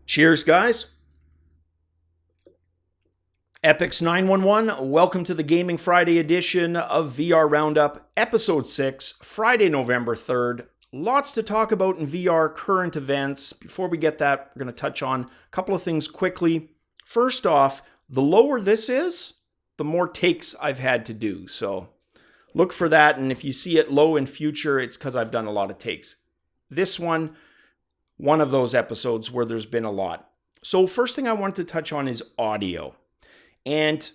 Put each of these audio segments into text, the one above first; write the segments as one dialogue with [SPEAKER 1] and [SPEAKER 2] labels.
[SPEAKER 1] Cheers, guys. Epix 911, welcome to the Gaming Friday edition of VR Roundup, Episode 6, Friday, November 3rd. Lots to talk about in VR, current events. Before we get that, we're going to touch on a couple of things quickly. First off, the lower this is, the more takes I've had to do. So look for that, and if you see it low in future, it's because I've done a lot of takes. This one of those episodes where there's been a lot. So first thing I wanted to touch on is audio. And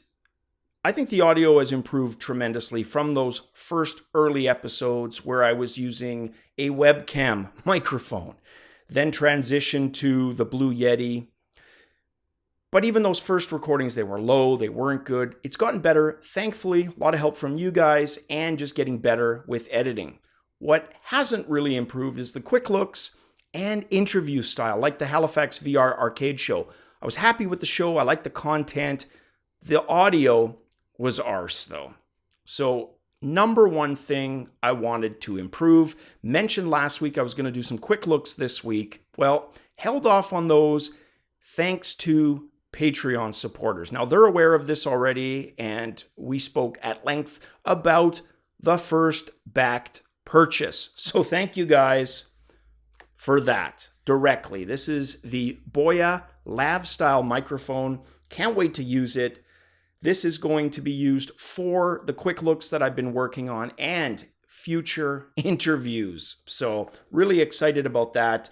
[SPEAKER 1] I think the audio has improved tremendously from those first early episodes where I was using a webcam microphone, then transitioned to the Blue Yeti. But even those first recordings, they were low, they weren't good. It's gotten better, thankfully, a lot of help from you guys and just getting better with editing. What hasn't really improved is the quick looks and interview style, like the Halifax VR arcade show. I was happy with the show. I liked the content. The audio was arse, though. So, number one thing I wanted to improve. Mentioned last week I was going to do some quick looks this week. Well, held off on those thanks to Patreon supporters. Now, they're aware of this already, and we spoke at length about the first backed purchase. So, thank you guys for that directly. This is the Boya Lav style microphone. Can't wait to use it. This is going to be used for the quick looks that I've been working on and future interviews. So really excited about that,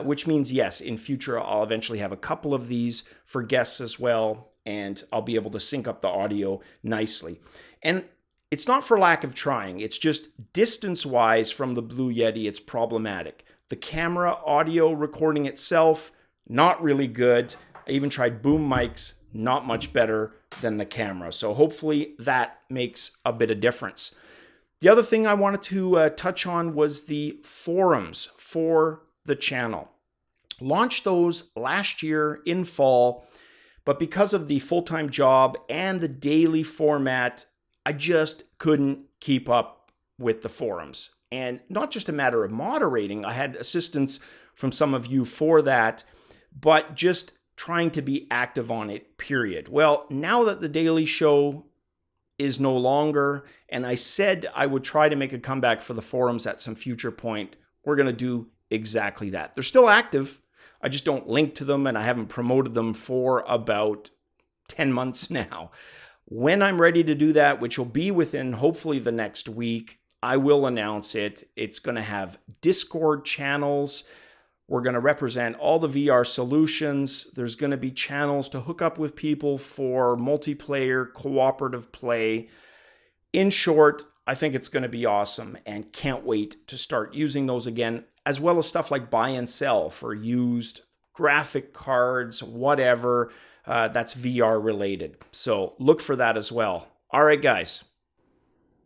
[SPEAKER 1] which means, yes, in future, I'll eventually have a couple of these for guests as well, and I'll be able to sync up the audio nicely. And it's not for lack of trying. It's just distance-wise from the Blue Yeti, it's problematic. The camera audio recording itself, not really good. I even tried boom mics, not much better than the camera. So hopefully that makes a bit of difference. The other thing I wanted to touch on was the forums for the channel. Launched those last year in fall, but because of the full-time job and the daily format, I just couldn't keep up with the forums. And not just a matter of moderating, I had assistance from some of you for that, but just trying to be active on it, period. Well, now that the Daily Show is no longer, and I said I would try to make a comeback for the forums at some future point, we're going to do exactly that. They're still active. I just don't link to them, and I haven't promoted them for about 10 months now. When I'm ready to do that, which will be within hopefully the next week, I will announce it. It's going to have Discord channels. We're going to represent all the VR solutions. There's going to be channels to hook up with people for multiplayer, cooperative play. In short, I think it's going to be awesome and can't wait to start using those again, as well as stuff like buy and sell for used graphic cards, whatever that's VR related. So look for that as well. All right, guys.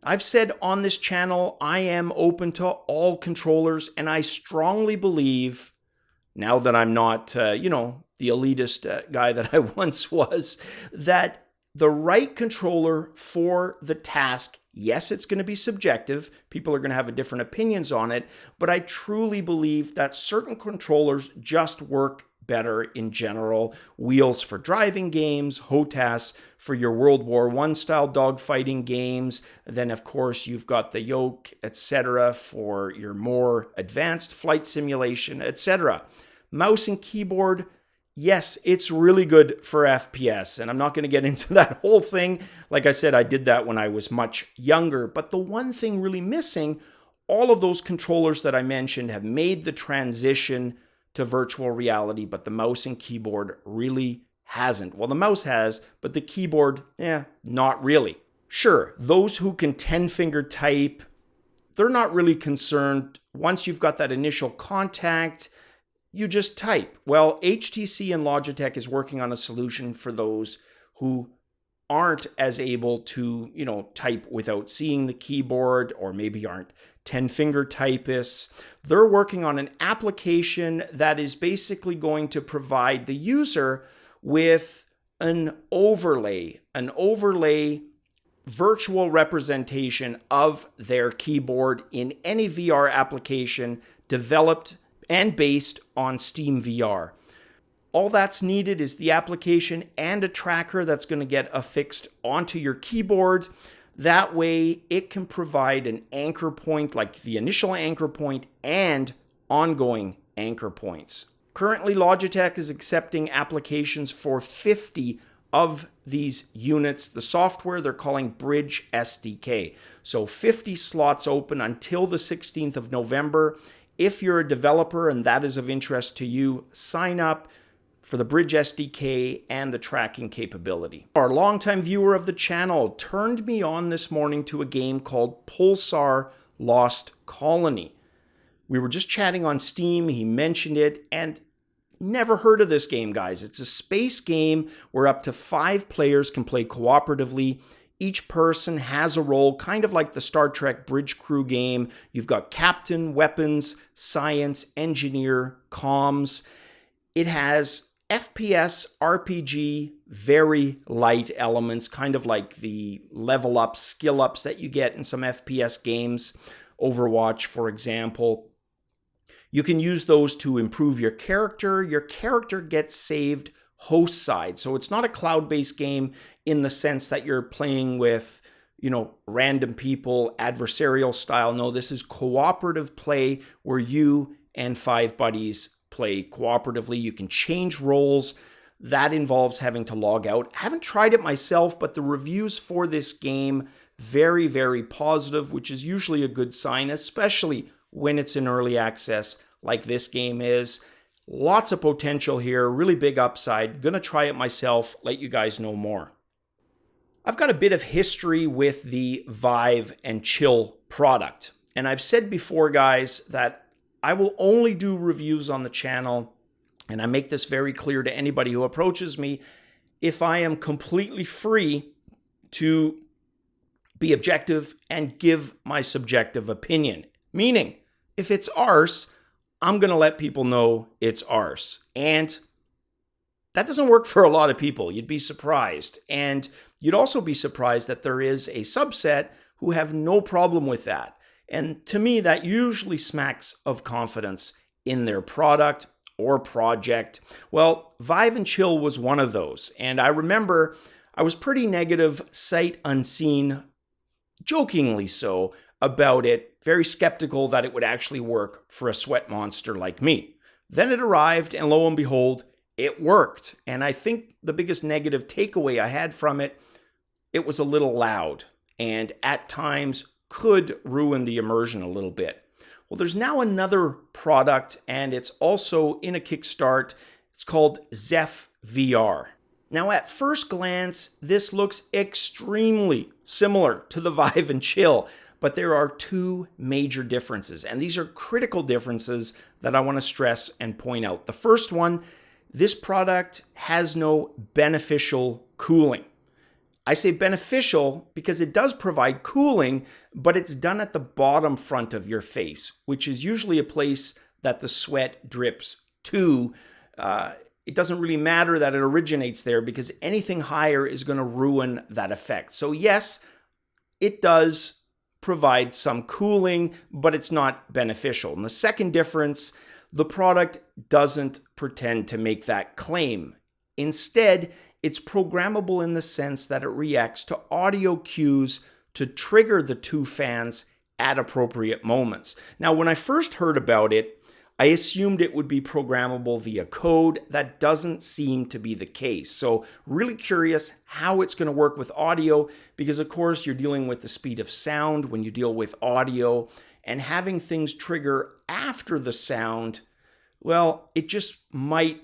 [SPEAKER 1] I've said on this channel, I am open to all controllers, and I strongly believe, now that I'm not, the elitist guy that I once was, that the right controller for the task, yes, it's going to be subjective. People are going to have different opinions on it, but I truly believe that certain controllers just work better in general. Wheels for driving games, HOTAS for your World War I style dogfighting games. Then, of course, you've got the yoke, etc. for your more advanced flight simulation, etc. Mouse and keyboard, yes, it's really good for FPS, and I'm not going to get into that whole thing. Like I said, I did that when I was much younger, but the one thing really missing, all of those controllers that I mentioned have made the transition to virtual reality, but the mouse and keyboard really hasn't. Well, the mouse has, but the keyboard, not really. Sure, those who can 10-finger type, they're not really concerned. Once you've got that initial contact, you just type. Well, HTC and Logitech is working on a solution for those who aren't as able to, type without seeing the keyboard, or maybe aren't 10-finger typists. They're working on an application that is basically going to provide the user with an overlay virtual representation of their keyboard in any VR application developed and based on Steam VR. All that's needed is the application and a tracker that's going to get affixed onto your keyboard. That way it can provide an anchor point, like the initial anchor point and ongoing anchor points. Currently, Logitech is accepting applications for 50 of these units. The software they're calling Bridge SDK. So 50 slots open until the 16th of November. If you're a developer and that is of interest to you, sign up for the Bridge SDK and the tracking capability. Our longtime viewer of the channel turned me on this morning to a game called Pulsar Lost Colony. We were just chatting on Steam, he mentioned it, and never heard of this game, guys. It's a space game where up to 5 players can play cooperatively. Each person has a role, kind of like the Star Trek Bridge Crew game. You've got captain, weapons, science, engineer, comms. It has FPS, RPG, very light elements, kind of like the level ups, skill ups that you get in some FPS games. Overwatch, for example. You can use those to improve your character. Your character gets saved host side. So it's not a cloud-based game in the sense that you're playing with, random people, adversarial style. No, this is cooperative play where you and 5 buddies play cooperatively. You can change roles. That involves having to log out. I haven't tried it myself, but the reviews for this game, very, very positive, which is usually a good sign, especially when it's in early access like this game is. Lots of potential here, really big upside. Gonna try it myself, let you guys know more. I've got a bit of history with the Vive and Chill product. And I've said before, guys, that I will only do reviews on the channel, and I make this very clear to anybody who approaches me, if I am completely free to be objective and give my subjective opinion. Meaning, if it's arse, I'm going to let people know it's arse. And that doesn't work for a lot of people. You'd be surprised. And you'd also be surprised that there is a subset who have no problem with that. And to me, that usually smacks of confidence in their product or project. Well, Vive and Chill was one of those. And I remember I was pretty negative, sight unseen, jokingly so, about it, very skeptical that it would actually work for a sweat monster like me. Then it arrived, and lo and behold, it worked. And I think the biggest negative takeaway I had from it, it was a little loud, and at times could ruin the immersion a little bit. Well, there's now another product, and it's also in a Kickstart. It's called Zeph VR. Now, at first glance, this looks extremely similar to the Vive and Chill, but there are 2 major differences, and these are critical differences that I want to stress and point out. The first one, this product has no beneficial cooling. I say beneficial because it does provide cooling, but it's done at the bottom front of your face, which is usually a place that the sweat drips to. It doesn't really matter that it originates there because anything higher is going to ruin that effect. So yes, it does provide some cooling, but it's not beneficial. And the second difference, the product doesn't pretend to make that claim. Instead, it's programmable in the sense that it reacts to audio cues to trigger the 2 fans at appropriate moments. Now, when I first heard about it, I assumed it would be programmable via code. That doesn't seem to be the case. So really curious how it's going to work with audio because, of course, you're dealing with the speed of sound when you deal with audio, and having things trigger after the sound, well, it just might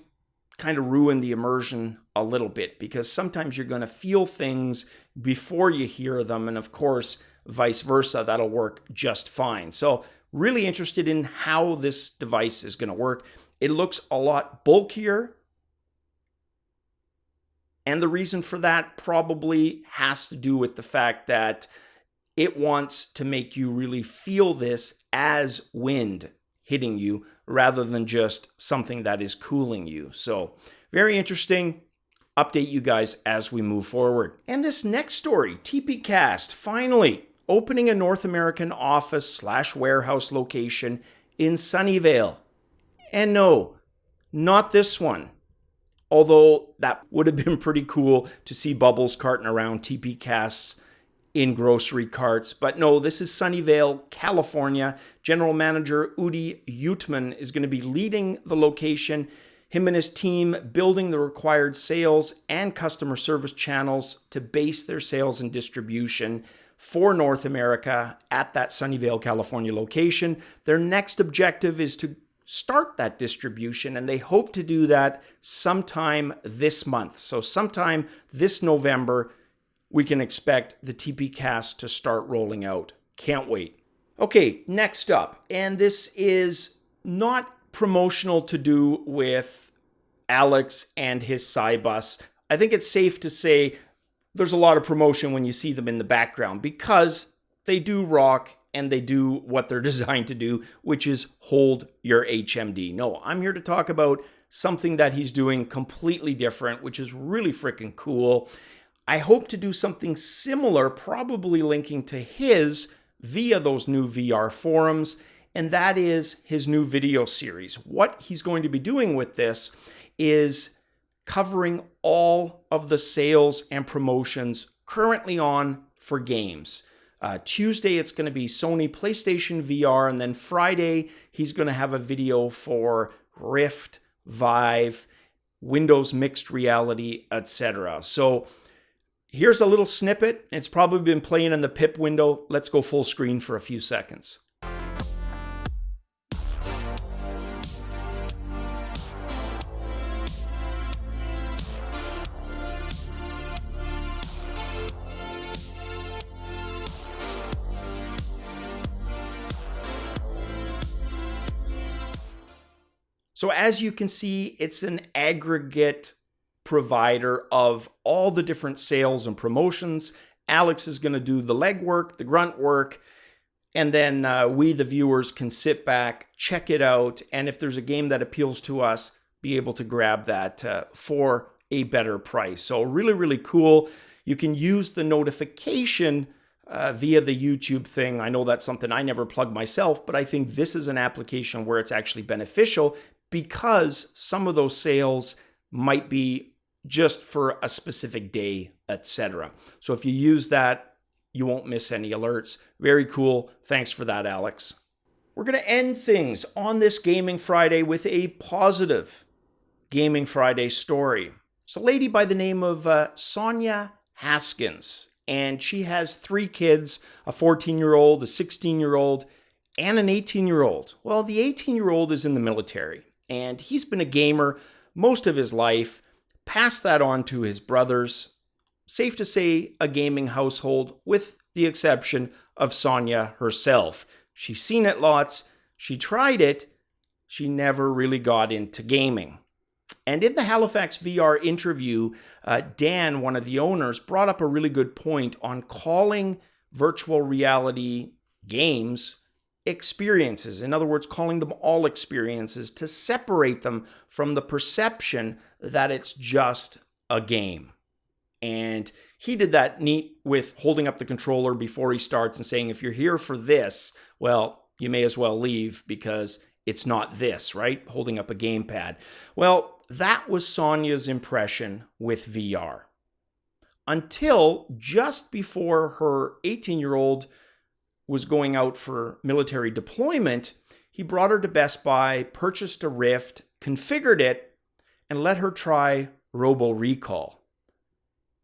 [SPEAKER 1] kind of ruin the immersion a little bit because sometimes you're going to feel things before you hear them. And of course, vice versa, that'll work just fine. So really interested in how this device is going to work. It looks a lot bulkier. And the reason for that probably has to do with the fact that it wants to make you really feel this as wind hitting you rather than just something that is cooling you. So very interesting. Update you guys as we move forward. And this next story, TPCAST, finally opening a North American office/warehouse location in Sunnyvale. And no, not this one. Although that would have been pretty cool to see Bubbles carting around TPCASTs in grocery carts. But no, this is Sunnyvale, California. General Manager Udi Utman is going to be leading the location. Him and his team building the required sales and customer service channels to base their sales and distribution for North America at that Sunnyvale, California location. Their next objective is to start that distribution, and they hope to do that sometime this month. So sometime this November, we can expect the TPCAST to start rolling out. Can't wait. Okay, next up, and this is not promotional to do with Alex and his Cybus. I think it's safe to say there's a lot of promotion when you see them in the background because they do rock and they do what they're designed to do, which is hold your HMD. No, I'm here to talk about something that he's doing completely different, which is really freaking cool. I hope to do something similar, probably linking to his via those new VR forums, and that is his new video series. What he's going to be doing with this is covering all of the sales and promotions currently on for games. Tuesday, it's going to be Sony PlayStation VR, and then Friday, he's going to have a video for Rift, Vive, Windows Mixed Reality, etc. So here's a little snippet. It's probably been playing in the pip window. Let's go full screen for a few seconds. So as you can see, it's an aggregate provider of all the different sales and promotions. Alex is going to do the legwork, the grunt work, and then we, the viewers, can sit back, check it out, and if there's a game that appeals to us, be able to grab that for a better price. So really, really cool. You can use the notification via the YouTube thing. I know that's something I never plug myself, but I think this is an application where it's actually beneficial because some of those sales might be just for a specific day, etc. So if you use that, you won't miss any alerts. Very cool. Thanks for that, Alex. We're going to end things on this Gaming Friday with a positive Gaming Friday story. It's a lady by the name of Sonia Haskins, and she has 3 kids, a 14-year-old, a 16-year-old, and an 18-year-old. Well, the 18-year-old is in the military, and he's been a gamer most of his life, passed that on to his brothers. Safe to say, a gaming household, with the exception of Sonia herself. She's seen it lots, she tried it, she never really got into gaming. And in the Halifax VR interview, Dan, one of the owners, brought up a really good point on calling virtual reality games experiences. In other words, calling them all experiences to separate them from the perception that it's just a game. And he did that neat with holding up the controller before he starts and saying, if you're here for this, well, you may as well leave because it's not this, right? Holding up a gamepad. Well, that was Sonia's impression with VR. Until just before her 18-year-old was going out for military deployment, he brought her to Best Buy, purchased a Rift, configured it, and let her try Robo Recall.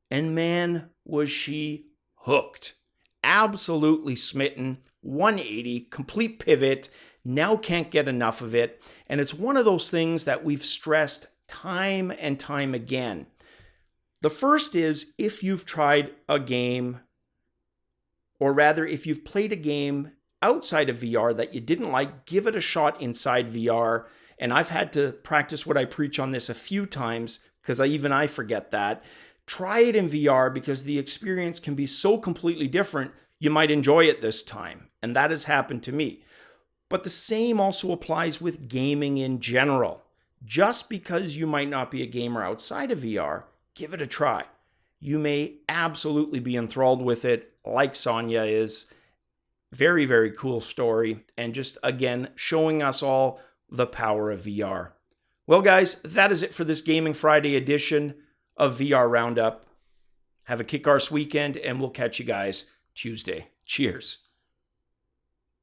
[SPEAKER 1] And man, was she hooked. Absolutely smitten, 180, complete pivot, now can't get enough of it. And it's one of those things that we've stressed time and time again. The first is if you've tried a game, or rather, if you've played a game outside of VR that you didn't like, give it a shot inside VR. And I've had to practice what I preach on this a few times because I forget that. Try it in VR because the experience can be so completely different, you might enjoy it this time. And that has happened to me. But the same also applies with gaming in general. Just because you might not be a gamer outside of VR, give it a try. You may absolutely be enthralled with it, like Sonia is. Very, very cool story. And just, again, showing us all the power of VR. Well, guys, that is it for this Gaming Friday edition of VR Roundup. Have a kick-arse weekend, and we'll catch you guys Tuesday. Cheers.